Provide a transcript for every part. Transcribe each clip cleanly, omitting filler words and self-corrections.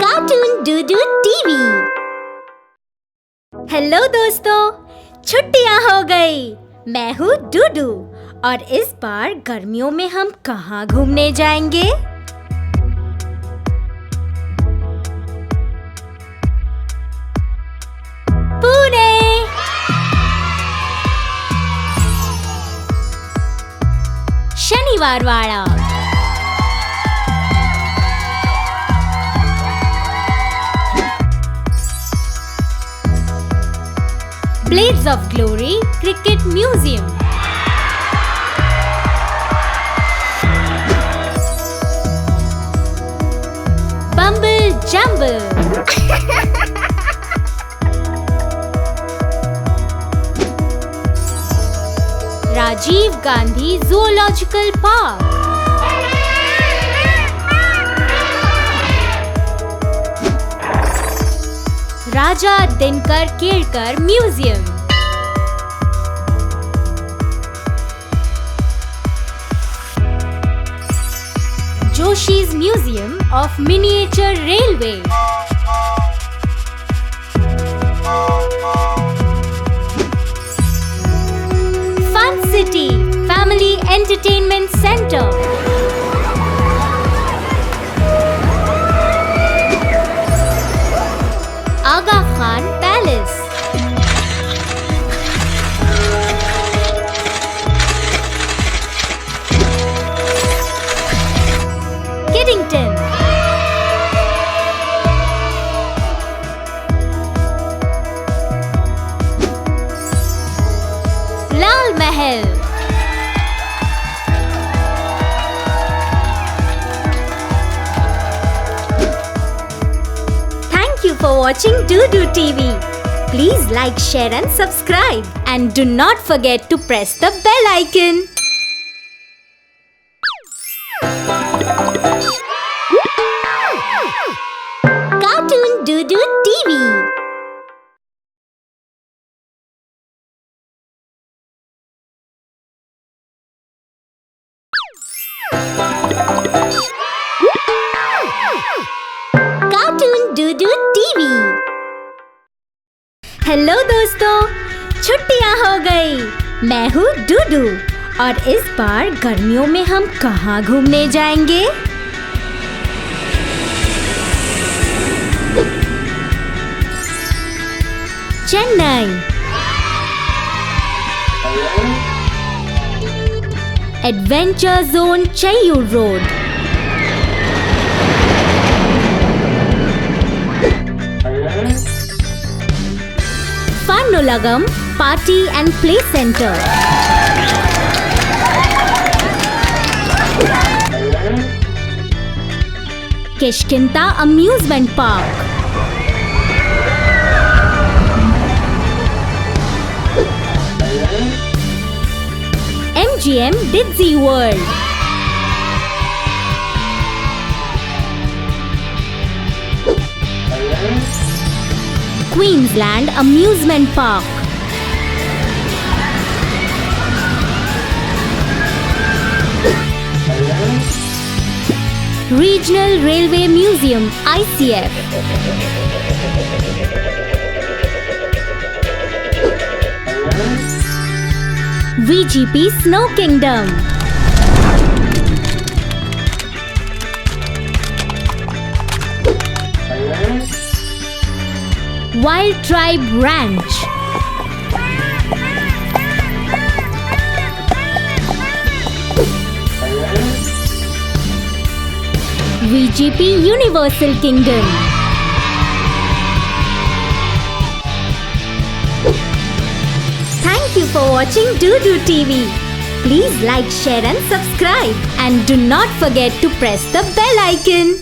Cartoon Doodoo TV. Hello दोस्तों, छुट्टियां हो गई। मैं हूँ डूडू और इस बार गर्मियों में हम कहाँ घूमने जाएंगे? पुणे। शनिवार वाड़ा। Blades of Glory Cricket Museum. Bumble Jumble. Rajiv Gandhi Zoological Park. Raja Dinkar Kelkar museum. Joshi's Museum of Miniature Railway। Fun City Family Entertainment Center। Aga Khan Palace। Kiddington। Lal Mahal। Thank you for watching Doodoo TV. Please like, share and subscribe. And do not forget to press the bell icon. Cartoon Doodoo TV. Cartoon Doodoo TV. Hello दोस्तों, छुट्टियां हो गई। मैं हूँ डूडू और इस बार गर्मियों में हम कहाँ घूमने जाएंगे? Chennai. Adventure zone Cheyyur road. Funulagam Party and Play Center। Kishkinta Amusement Park। MGM Disney World। Queensland Amusement Park। Regional Railway Museum ICF। VGP Snow Kingdom। Wild Tribe Ranch। VGP Universal Kingdom। Thank you for watching Doodoo TV. Please like, share and subscribe. And do not forget to press the bell icon.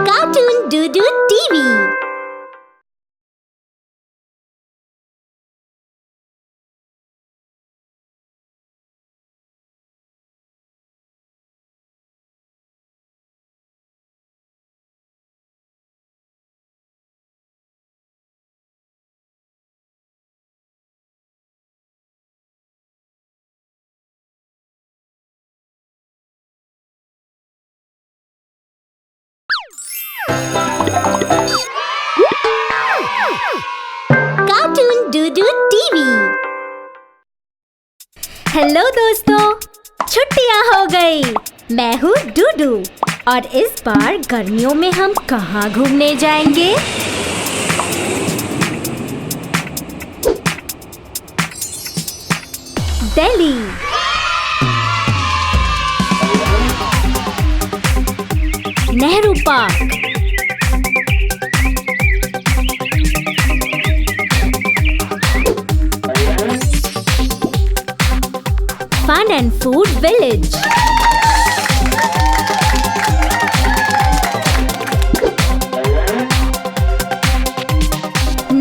Cartoon Doodoo TV. Cartoon Doodoo TV. Hello दोस्तों, छुट्टियां हो गई। मैं हूँ डूडू और इस बार गर्मियों में हम कहाँ घूमने जाएंगे? Delhi. Nehru park, Fun and Food Village,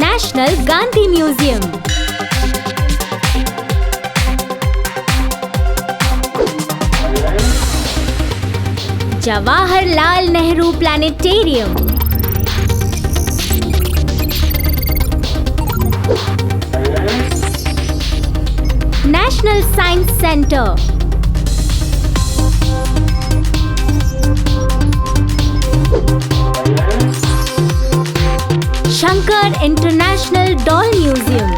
National Gandhi Museum, Jawaharlal Nehru Planetarium, National Science Center, Shankar International Doll Museum,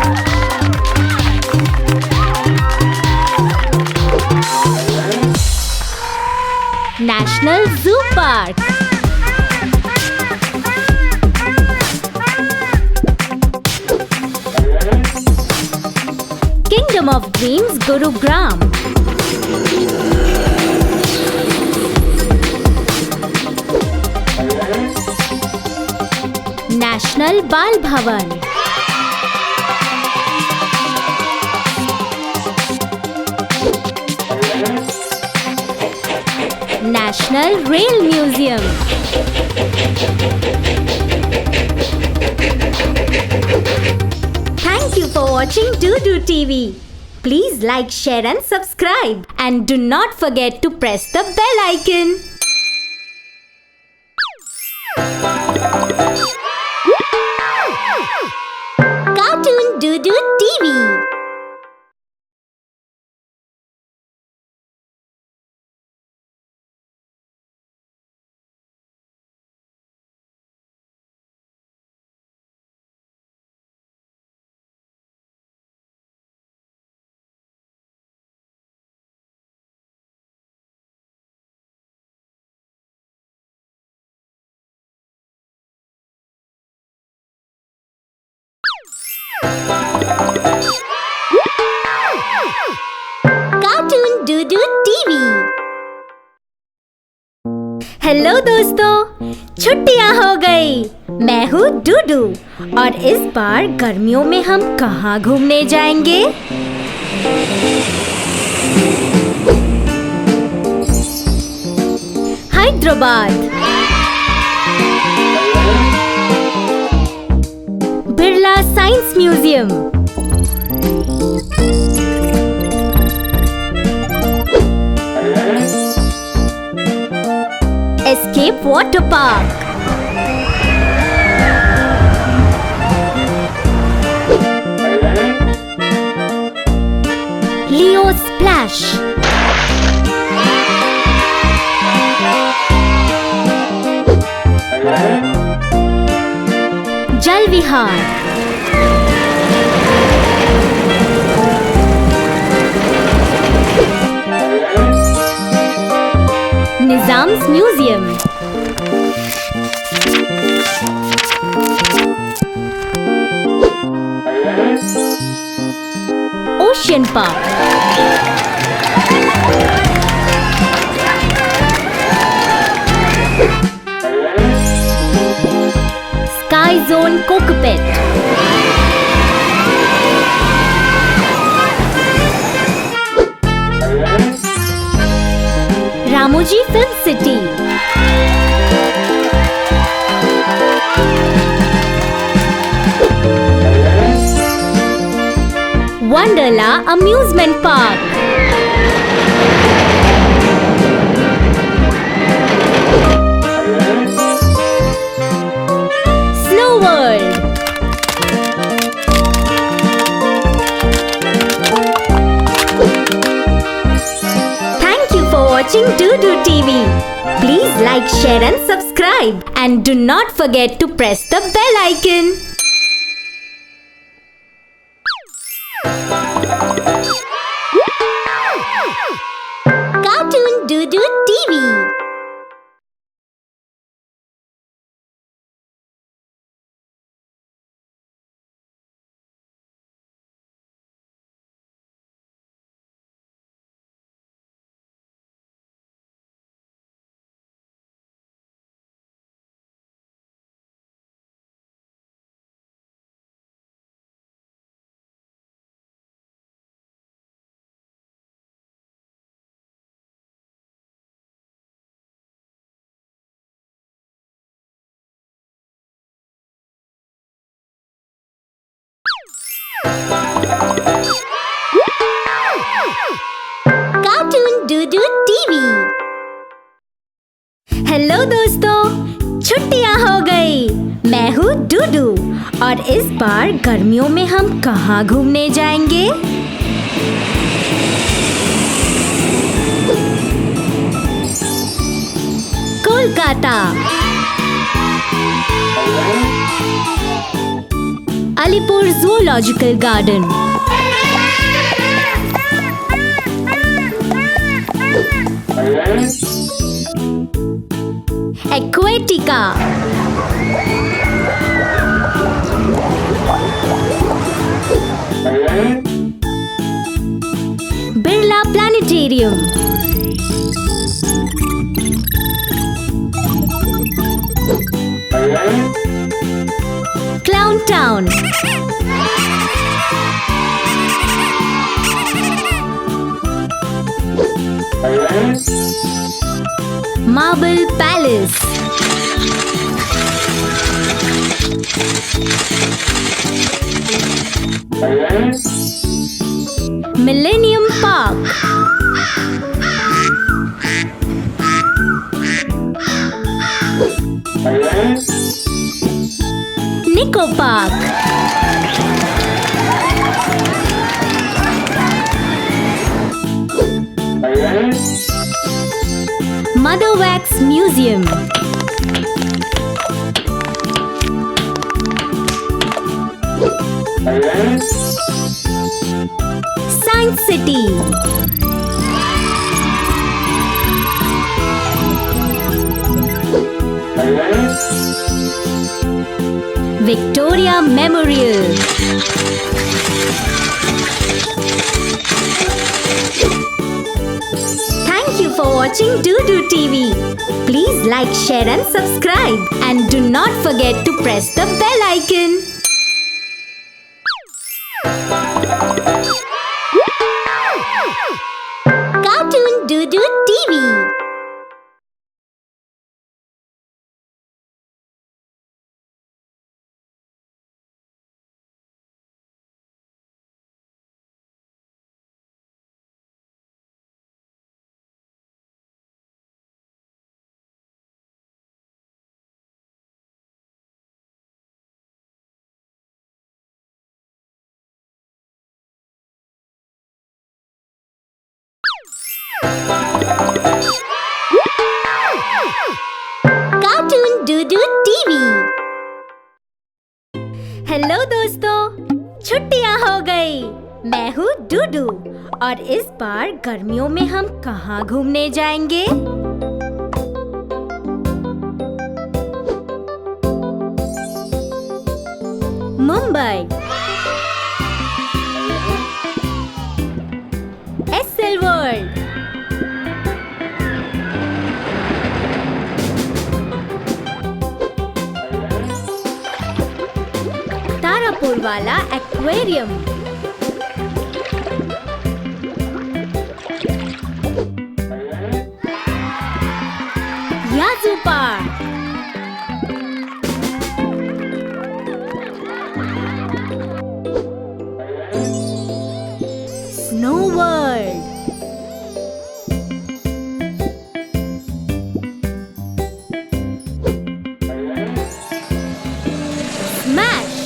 National Zoo Park, Kingdom of Dreams Gurugram, National Bal Bhavan, National Rail Museum, Thank you for watching Doodoo TV. Please like, share and subscribe. And do not forget to press the bell icon. Cartoon Doodoo TV. Cartoon Doodoo TV. Hello दोस्तों, छुट्टियां हो गई। मैं हूँ डूडू और इस बार गर्मियों में हम कहाँ घूमने जाएंगे? Hyderabad, Birla Science Museum, Escape Water Park, Leo Splash, Jal Vihar, Nizam's Museum, Ocean Park, Sky Zone Cockpit, Ramoji Film City, Wonderla Amusement Park, Snow World, watching Doodoo TV. Please like, share and subscribe. and do not forget to press the bell icon. Cartoon Doo-Doo TV. Cartoon Doodoo TV. Hello दोस्तों, छुट्टियां हो गई। मैं हूँ डूडू और इस बार गर्मियों में हम कहाँ घूमने जाएंगे? Kolkata, Alipur Zoological Garden, Aquatica, Birla Planetarium, Clown Town, Marble Palace, Millennium Park, Nicco Park, Mother Wax Museum, Science City, Victoria Memorial, Thank you for watching Doo-Doo TV. Please like, share and subscribe. And do not forget to press the bell icon. Cartoon Doo-Doo TV. Cartoon Doodoo TV. Hello दोस्तों, छुट्टियां हो गई। मैं हूँ डूडू और इस बार गर्मियों में हम कहाँ घूमने जाएंगे? Mumbai, SL World, Taraporewala aquarium, Yazoo Park, Snow World, Smaaash,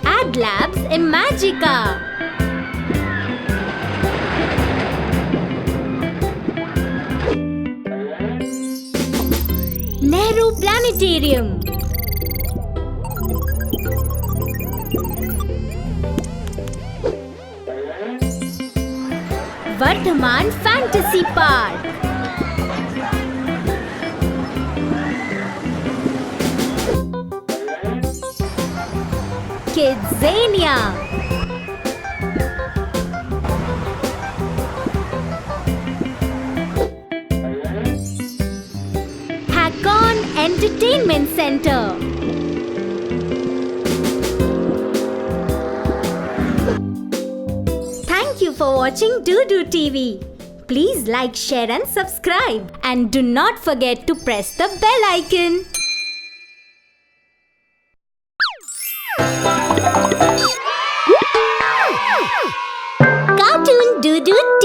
Adlabs Imagica, Planetarium. Vardhaman Fantasy Park. Gyerekzene. Entertainment Center. Thank you for watching Doodoo TV. Please like, share and subscribe. And do not forget to press the bell icon. Cartoon Doodoo